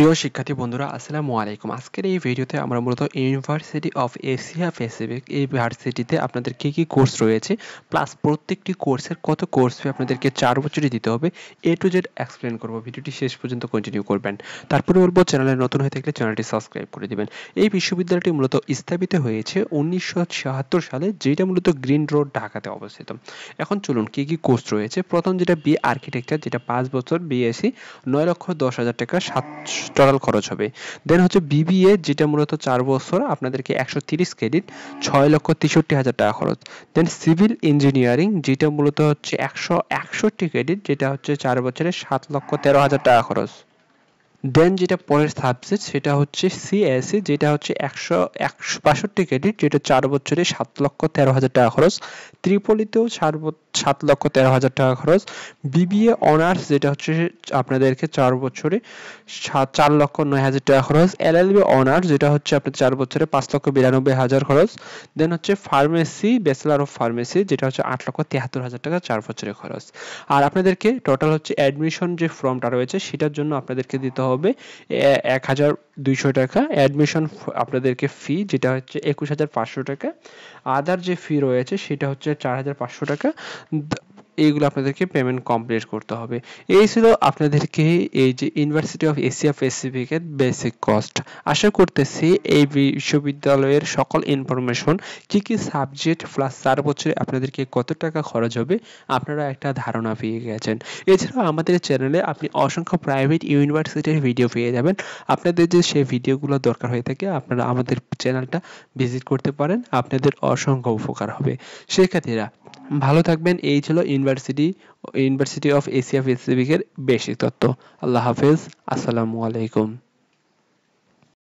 প্রিয় শিক্ষার্থী বন্ধুরা আসসালামু আলাইকুম। আজকের এই ভিডিওতে আমরা মূলত ইউনিভার্সিটি অফ এশিয়া প্যাসিফিক এই ভার্সিটিতে আপনাদের কি কোর্স রয়েছে প্লাস প্রত্যেকটি কোর্সের কত কোর্স ফি আপনাদেরকে 4 বছরই দিতে হবে এ টু জেড এক্সপ্লেন করব। ভিডিওটি শেষ পর্যন্ত কন্টিনিউ করবেন। তারপরে বলবো চ্যানেলে নতুন হয়ে থাকলে চ্যানেলটি সাবস্ক্রাইব করে দিবেন। এই বিশ্ববিদ্যালয়টি মূলত স্থাপিত হয়েছে 1976 সালে, যেটা মূলত গ্রিন রোড ঢাকাতে অবস্থিত। এখন চলুন কি কোর্স রয়েছে। প্রথম যেটা বি আর্কিটেকচার, যেটা 5 বছর বিএসসি 9,10,000 টাকা টোটাল খরচ হবে। দেন হচ্ছে বিবিএ, যেটা মূলত 4 বছর আপনাদেরকে 130 ক্রেডিট 6,63,000 টাকা খরচ। দেন সিভিল ইঞ্জিনিয়ারিং, যেটা মূলত হচ্ছে 161 ক্রেডিট, যেটা হচ্ছে 4 বছরে 7,13,000 টাকা খরচ। দেন যেটা পরের সাবজেক্ট সেটা হচ্ছে সিএসসি, যেটা হচ্ছে 162 ক্রেডিট, যেটা 4 বছরে 7,13,000 টাকা খরচ। ত্রিপলিতেও 7,13,000 টাকা খরচ। বিবিএ অনার্স, যেটা হচ্ছে আপনাদেরকে 4 বছরে 4,09,000 টাকা খরচ। এলএলবি অনার্স, যেটা হচ্ছে আপনাদের 4 বছরে 5,92,000 খরচ। দেন হচ্ছে ফার্মেসি, ব্যাচেলর অফ ফার্মেসি, যেটা হচ্ছে 8,73,000 টাকা 4 বছরের খরচ। আর আপনাদেরকে টোটাল হচ্ছে অ্যাডমিশন যে ফর্মটা রয়েছে সেটার জন্য আপনাদেরকে দিতে হবে 1,200 টাকা অ্যাডমিশন আপনাদেরকে ফি, যেটা হচ্ছে 21,500 টাকা। আদার যে ফি রয়েছে সেটা হচ্ছে 4,500 টাকা। এইগুলো আপনাদেরকে পেমেন্ট কমপ্লিট করতে হবে। এই ছিল আপনাদেরকে এই যে ইউনিভার্সিটি অফ এশিয়া প্যাসিফিকের বেসিক কস্ট। আশা করতেছি এই বিশ্ববিদ্যালয়ের সকল ইনফরমেশন কি সাবজেক্ট প্লাস 4 বছরে আপনাদেরকে কত টাকা খরচ হবে আপনারা একটা ধারণা পেয়ে গেছেন। এছাড়াও আমাদের চ্যানেলে আপনি অসংখ্য প্রাইভেট ইউনিভার্সিটির ভিডিও পেয়ে যাবেন। আপনাদের যে সেই ভিডিওগুলো দরকার হয়ে থাকে আপনারা আমাদের চ্যানেলটা ভিজিট করতে পারেন, আপনাদের অসংখ্য উপকার হবে। শিক্ষার্থীরা ভালো থাকবেন। এই ছিল ইউনিভার্সিটি অফ এশিয়া প্যাসিফিকের বেসিক তথ্য। আল্লাহ হাফেজ, আসসালামু আলাইকুম।